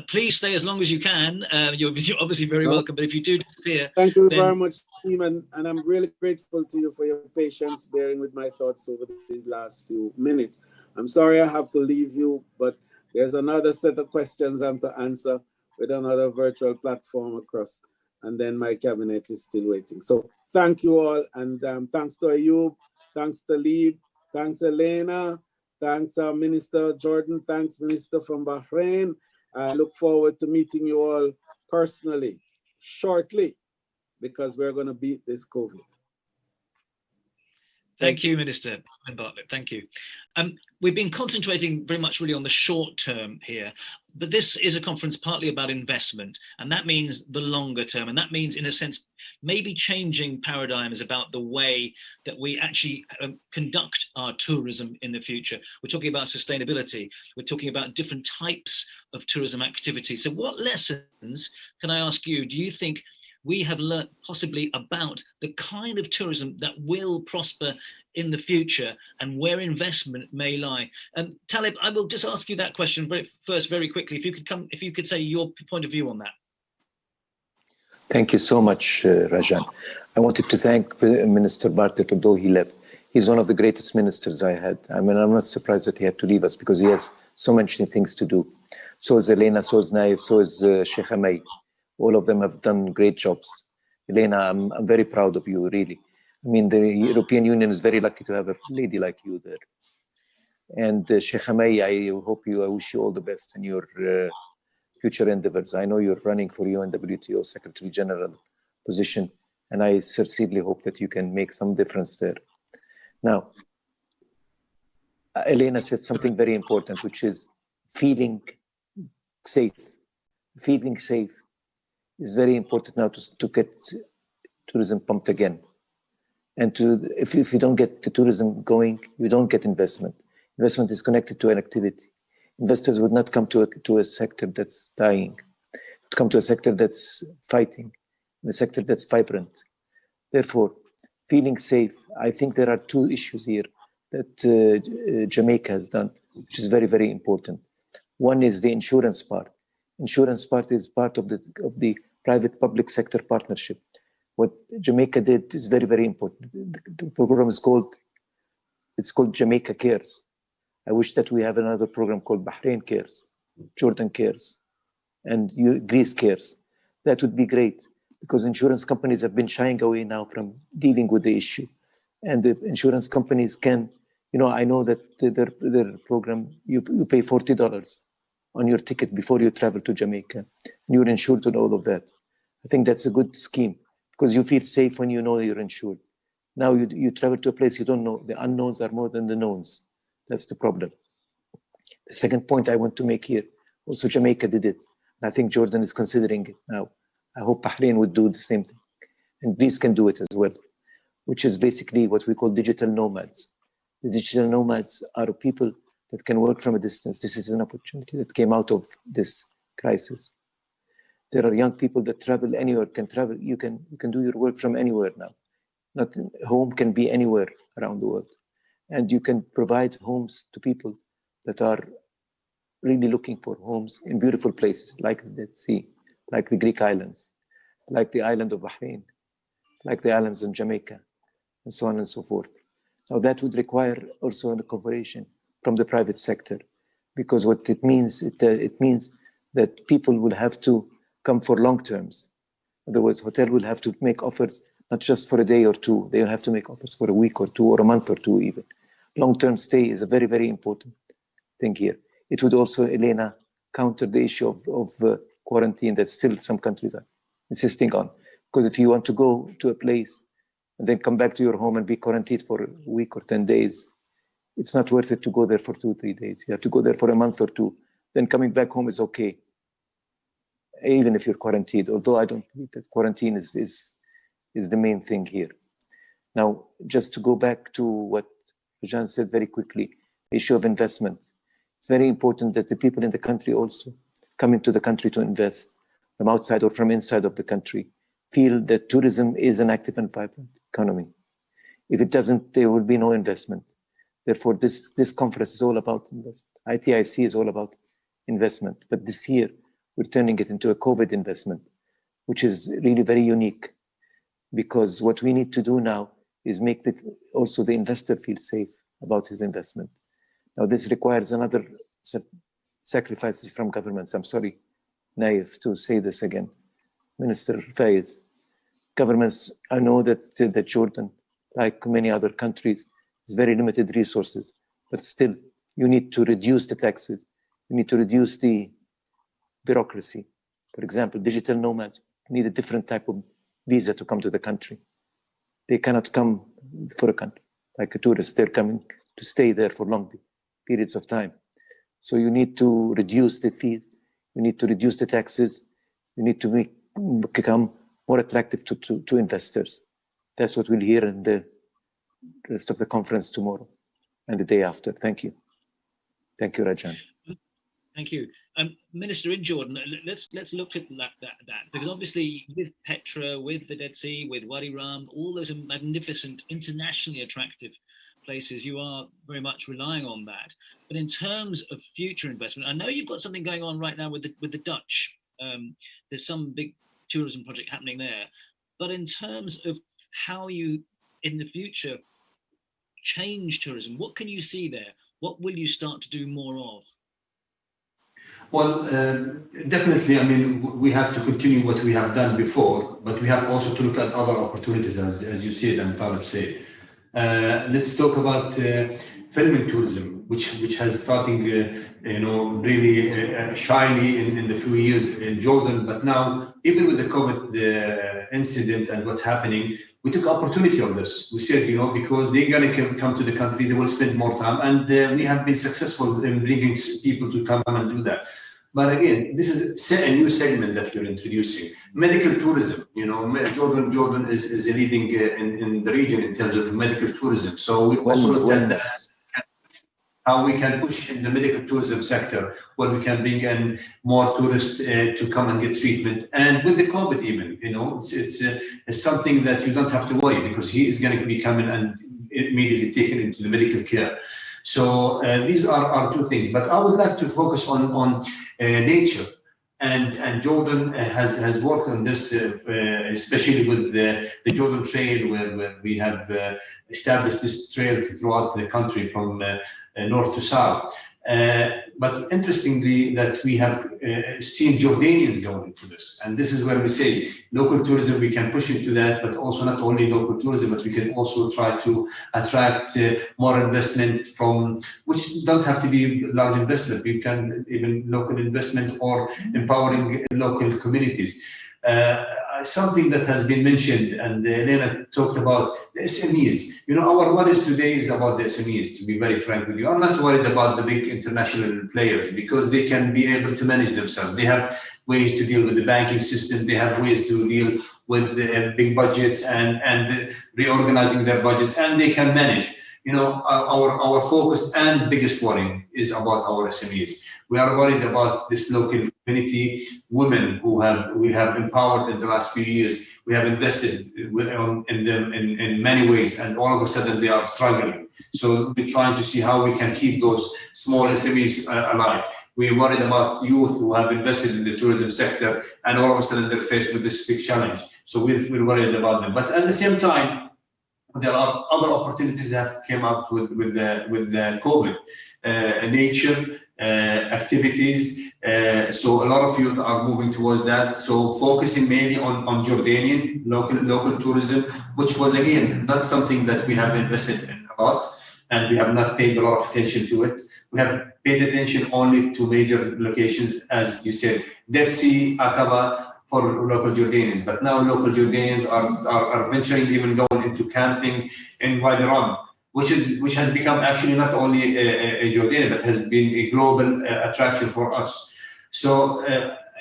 Please stay as long as you can. You're obviously very welcome, but if you do disappear... Thank you very much, team, and I'm really grateful to you for your patience bearing with my thoughts over these last few minutes. I'm sorry I have to leave you, but there's another set of questions I'm to answer with another virtual platform across, and then my cabinet is still waiting. So thank you all, and thanks to Ayub, thanks Taleb, thanks Elena, thanks Minister Jordan, thanks Minister from Bahrain. I look forward to meeting you all personally shortly, because we're going to beat this COVID. Thank you, Minister Bartlett. Thank you. We've been concentrating very much really on the short term here, but this is a conference partly about investment, and that means the longer term, and that means, in a sense, maybe changing paradigms about the way that we actually conduct our tourism in the future. We're talking about sustainability. We're talking about different types of tourism activity. So what lessons, can I ask you, do you think we have learnt possibly about the kind of tourism that will prosper in the future and where investment may lie? Taleb, I will just ask you that question very quickly. If you could say your point of view on that. Thank you so much, Rajan. I wanted to thank Minister Bartlett, although he left. He's one of the greatest ministers I had. I mean, I'm not surprised that he had to leave us because he has so many things to do. So is Elena, so is Nayef, so is Shaikah. All of them have done great jobs. Elena, I'm very proud of you, really. I mean, the European Union is very lucky to have a lady like you there. And Sheikh Hamay, I wish you all the best in your future endeavors. I know you're running for UNWTO Secretary General position, and I sincerely hope that you can make some difference there. Now, Elena said something very important, which is feeling safe. Feeling safe is very important now to get tourism pumped again. And if you don't get the tourism going, you don't get investment. Investment is connected to an activity. Investors would not come to a sector that's dying, to come to a sector that's fighting, a sector that's vibrant. Therefore, feeling safe, I think there are two issues here that Jamaica has done, which is very, very important. One is the insurance part. Insurance part is part of the private-public sector partnership. What Jamaica did is very, very important. The program is called Jamaica Cares. I wish that we have another program called Bahrain Cares, Jordan Cares, and Greece Cares. That would be great, because insurance companies have been shying away now from dealing with the issue. And the insurance companies can, I know that their program, you pay $40 on your ticket before you travel to Jamaica, and you're insured on all of that. I think that's a good scheme, because you feel safe when you know you're insured. Now you travel to a place you don't know. The unknowns are more than the knowns. That's the problem. The second point I want to make here, also Jamaica did it. And I think Jordan is considering it now. I hope Bahrain would do the same thing. And Greece can do it as well, which is basically what we call digital nomads. The digital nomads are people that can work from a distance. This is an opportunity that came out of this crisis. There are young people that travel anywhere, can travel. You can do your work from anywhere now. Home can be anywhere around the world. And you can provide homes to people that are really looking for homes in beautiful places, like the Dead Sea, like the Greek islands, like the island of Bahrain, like the islands in Jamaica, and so on and so forth. Now that would require also a cooperation from the private sector, because what it means, it means that people will have to come for long terms. In other words, hotel will have to make offers not just for a day or two, they will have to make offers for a week or two or a month or two even. Long-term stay is a very, very important thing here. It would also, Elena, counter the issue of quarantine that still some countries are insisting on. Because if you want to go to a place and then come back to your home and be quarantined for a week or 10 days, it's not worth it to go there for 2 or 3 days. You have to go there for a month or two. Then coming back home is okay, even if you're quarantined, although I don't believe that quarantine is the main thing here. Now, just to go back to what Rajan said very quickly, the issue of investment. It's very important that the people in the country also come into the country to invest from outside or from inside of the country, feel that tourism is an active and vibrant economy. If it doesn't, there will be no investment. Therefore, this conference is all about investment. ITIC is all about investment. But this year, we're turning it into a COVID investment, which is really very unique, because what we need to do now is make also the investor feel safe about his investment. Now, this requires another sacrifices from governments. I'm sorry, Nayef, to say this again. Minister Al-Fayez, governments, I know that Jordan, like many other countries, has very limited resources, but still, you need to reduce the taxes. You need to reduce the bureaucracy. For example, digital nomads need a different type of visa to come to the country. They cannot come for a country like a tourist. They're coming to stay there for long periods of time. So you need to reduce the fees. You need to reduce the taxes. You need to become more attractive to investors. That's what we'll hear in the rest of the conference tomorrow and the day after. Thank you. Thank you, Rajan. Thank you. Minister, in Jordan, let's look at that, because obviously with Petra, with the Dead Sea, with Wadi Rum, all those magnificent, internationally attractive places, you are very much relying on that. But in terms of future investment, I know you've got something going on right now with the Dutch. There's some big tourism project happening there. But in terms of how you, in the future, change tourism, what can you see there? What will you start to do more of? Well, definitely, I mean, we have to continue what we have done before, but we have also to look at other opportunities, as you said and Taleb said. Let's talk about filming tourism, which has starting, really shiny in the few years in Jordan. But now, even with the COVID incident and what's happening, we took opportunity of this. We said, because they're going to come to the country, they will spend more time. And we have been successful in bringing people to come and do that. But again, this is a new segment that we're introducing. Medical tourism, Jordan is leading in the region in terms of medical tourism. So we also looked at that, how we can push in the medical tourism sector, where we can bring in more tourists to come and get treatment. And with the COVID even, it's something that you don't have to worry, because he is going to be coming and immediately taken into the medical care. So these are two things, but I would like to focus on nature, and Jordan has worked on this, especially with the Jordan Trail, where we have established this trail throughout the country from north to south. But interestingly, that we have seen Jordanians going into this, and this is where we say local tourism, we can push into that, but also not only local tourism, but we can also try to attract more investment from, which don't have to be large investment. We can even local investment or empowering local communities. Something that has been mentioned, and Elena talked about the SMEs. Our worries today is about the SMEs, to be very frank with you. I'm not worried about the big international players, because they can be able to manage themselves. They have ways to deal with the banking system. They have ways to deal with the big budgets and reorganizing their budgets, and they can manage. Our focus and biggest worry is about our SMEs. We are worried about this local community, women who we have empowered in the last few years. We have invested in them in many ways, and all of a sudden they are struggling. So we're trying to see how we can keep those small SMEs alive. We're worried about youth who have invested in the tourism sector, and all of a sudden they're faced with this big challenge. So we're worried about them. But at the same time, there are other opportunities that have came up with the COVID, nature, activities. So a lot of youth are moving towards that. So focusing mainly on Jordanian local tourism, which was again not something that we have invested in a lot, and we have not paid a lot of attention to it. We have paid attention only to major locations, as you said, Dead Sea, Aqaba, for local Jordanians. But now local Jordanians are venturing, even going into camping in Wadi Rum, which has become actually not only a Jordanian, but has been a global attraction for us. So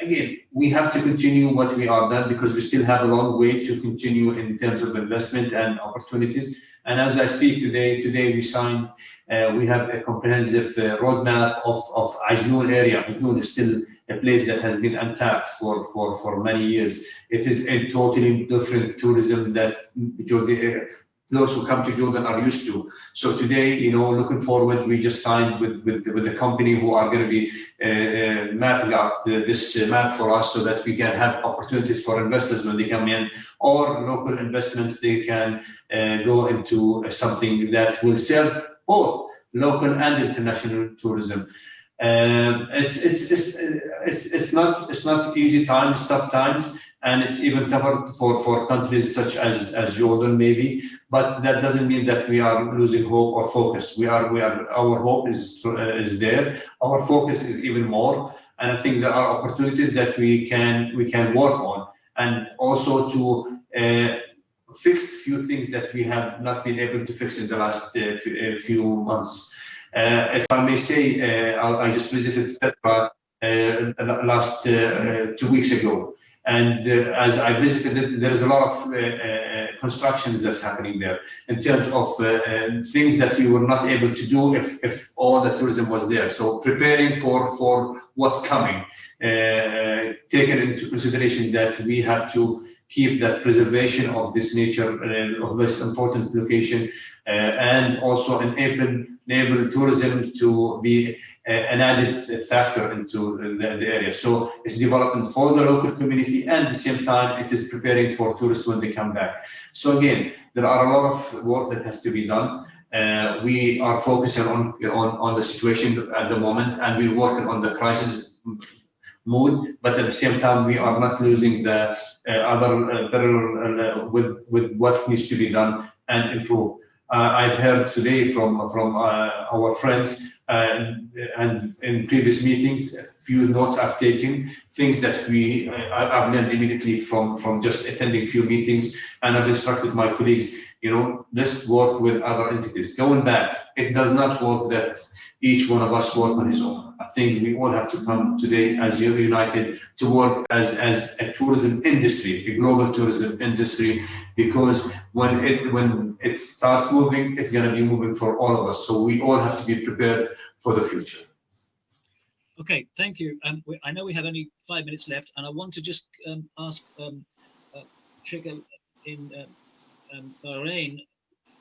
again, we have to continue what we are done, because we still have a long way to continue in terms of investment and opportunities. And as I speak today we signed, we have a comprehensive roadmap of Ajnoon area. Ajnoon is still a place that has been untapped for many years. It is a totally different tourism that those who come to Jordan are used to. So today, looking forward, we just signed with the company who are going to be mapping out this map for us, so that we can have opportunities for investors when they come in, or local investments. They can go into something that will serve both local and international tourism. It's not easy times, tough times, and it's even tougher for countries such as Jordan maybe. But that doesn't mean that we are losing hope or focus. Our hope is there. Our focus is even more, and I think there are opportunities that we can work on, and also to fix few things that we have not been able to fix in the last few months. If I may say, I just visited Datar last 2 weeks ago, and as I visited it, there's a lot of construction that's happening there in terms of things that we were not able to do if all the tourism was there. So preparing for what's coming, taking into consideration that we have to keep that preservation of this nature, of this important location, and also enable tourism to be an added factor into the area. So it's development for the local community, and at the same time, it is preparing for tourists when they come back. So again, there are a lot of work that has to be done. We are focusing on the situation at the moment, and we're working on the crisis mood, but at the same time, we are not losing the other parallel with what needs to be done and improve. I've heard today from our friends and in previous meetings, a few notes I've taken, things that I've learned immediately from just attending few meetings, and I've instructed my colleagues, let's work with other entities. Going back, it does not work that each one of us work on his own. I think we all have to come today as united to work as a tourism industry, a global tourism industry, because when it starts moving, it's going to be moving for all of us. So we all have to be prepared for the future. Okay, thank you. I know we have only 5 minutes left, and I want to just ask Shaikah in Bahrain,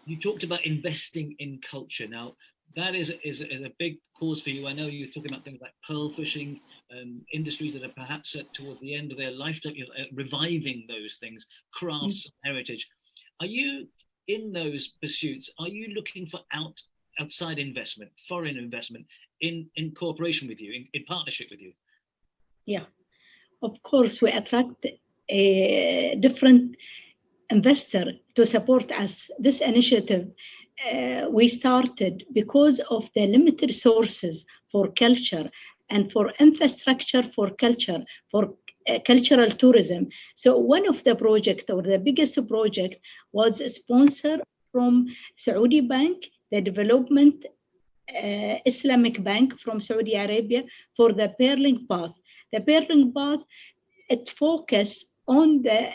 you talked about investing in culture. Now, that is a big cause for you. I know you're talking about things like pearl fishing, industries that are perhaps towards the end of their lifetime, reviving those things, crafts, heritage. Are you in those pursuits? Are you looking for outside investment, foreign investment, in cooperation with you, in partnership with you? Yeah, of course, we attract a different investor to support us. This initiative we started because of the limited resources for culture and for infrastructure for culture, for cultural tourism. So one of the projects, or the biggest project, was sponsored from Saudi Bank, the development Islamic Bank from Saudi Arabia, for the Pearling Path. The Pearling Path, it focuses on the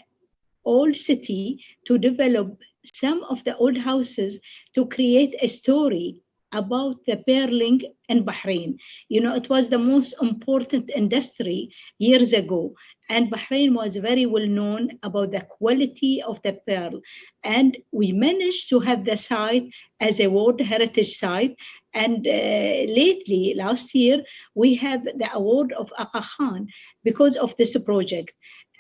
old city to develop some of the old houses to create a story about the pearling in Bahrain. It was the most important industry years ago, and Bahrain was very well known about the quality of the pearl. And we managed to have the site as a World Heritage Site. And lately, last year, we have the award of Aga Khan because of this project.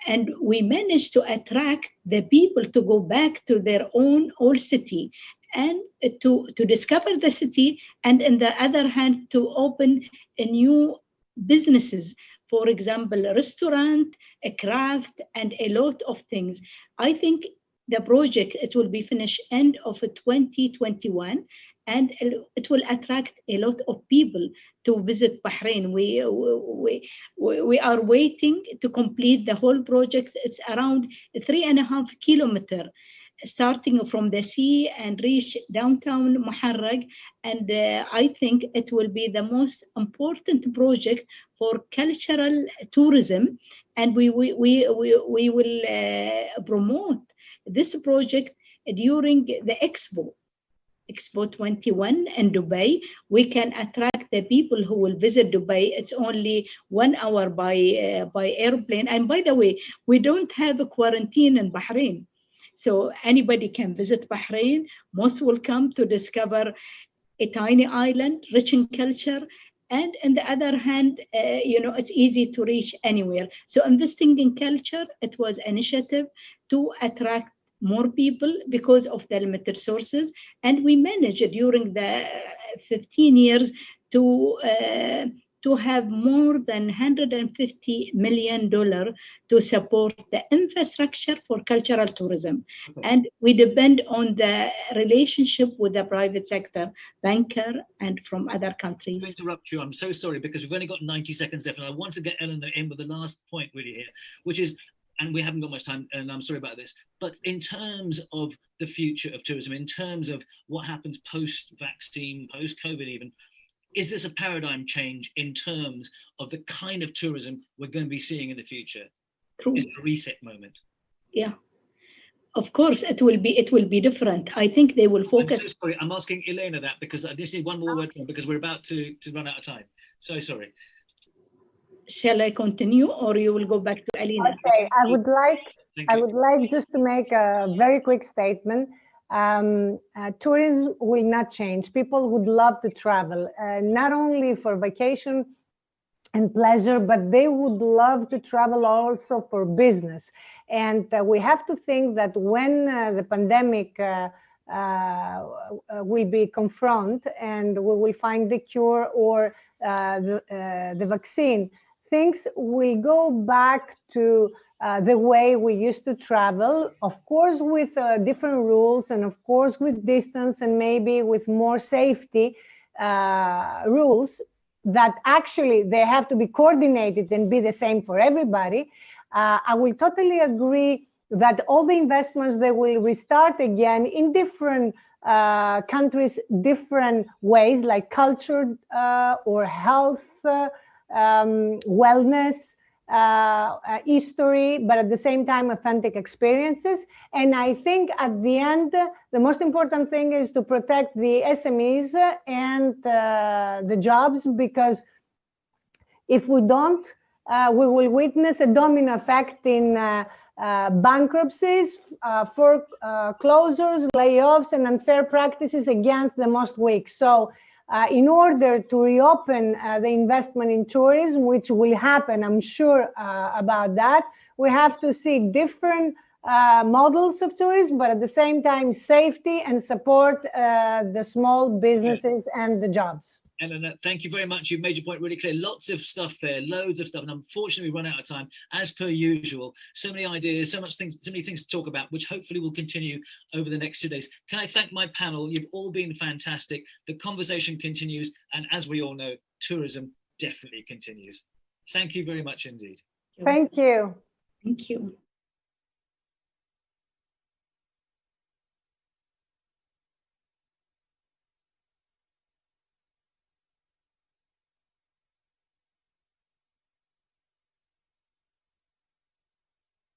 And we managed to attract the people to go back to their own old city and to discover the city, and on the other hand, to open a new businesses. For example, a restaurant, a craft, and a lot of things. I think the project, it will be finished end of 2021, and it will attract a lot of people to visit Bahrain. We are waiting to complete the whole project. It's around 3.5 kilometers, starting from the sea and reach downtown Muharraq. And I think it will be the most important project for cultural tourism. And we will promote this project during the Expo 21 in Dubai. We can attract the people who will visit Dubai. It's only 1 hour by airplane. And by the way, we don't have a quarantine in Bahrain. So anybody can visit Bahrain. Most will come to discover a tiny island rich in culture. And on the other hand, it's easy to reach anywhere. So investing in culture, it was an initiative to attract more people because of the limited sources. And we managed during the 15 years to have more than $150 million to support the infrastructure for cultural tourism. Okay. And we depend on the relationship with the private sector, banker, and from other countries. To interrupt you, I'm so sorry, because we've only got 90 seconds left, and I want to get Elena in with the last point really here, which is, and we haven't got much time, and I'm sorry about this, but in terms of the future of tourism, in terms of what happens post-vaccine, post-COVID even, is this a paradigm change in terms of the kind of tourism we're going to be seeing in the future? True. Is it a reset moment? Yeah, of course it will be different. I think they will focus. I'm so sorry, I'm asking Elena that because I just need one more word from her because we're about to run out of time. So sorry. Shall I continue, or you will go back to Elena? Okay, I would like just to make a very quick statement. Tourism will not change. People would love to travel, not only for vacation and pleasure, but they would love to travel also for business. And we have to think that when the pandemic will be confronted and we will find the cure or the vaccine, things will go back to the way we used to travel, of course with different rules and of course with distance and maybe with more safety rules that actually they have to be coordinated and be the same for everybody. I will totally agree that all the investments, they will restart again in different countries, different ways, like culture or health, wellness, history, but at the same time, authentic experiences. And I think at the end, the most important thing is to protect the SMEs and the jobs, because if we don't, we will witness a domino effect in bankruptcies, foreclosures, layoffs, and unfair practices against the most weak. So in order to reopen the investment in tourism, which will happen, I'm sure about that, we have to see different models of tourism, but at the same time, safety and support the small businesses and the jobs. Elena, thank you very much. You've made your point really clear. Lots of stuff there, loads of stuff. And unfortunately, we run out of time, as per usual. So many ideas, so many things to talk about, which hopefully will continue over the next 2 days. Can I thank my panel? You've all been fantastic. The conversation continues. And as we all know, tourism definitely continues. Thank you very much indeed. Thank you. Thank you.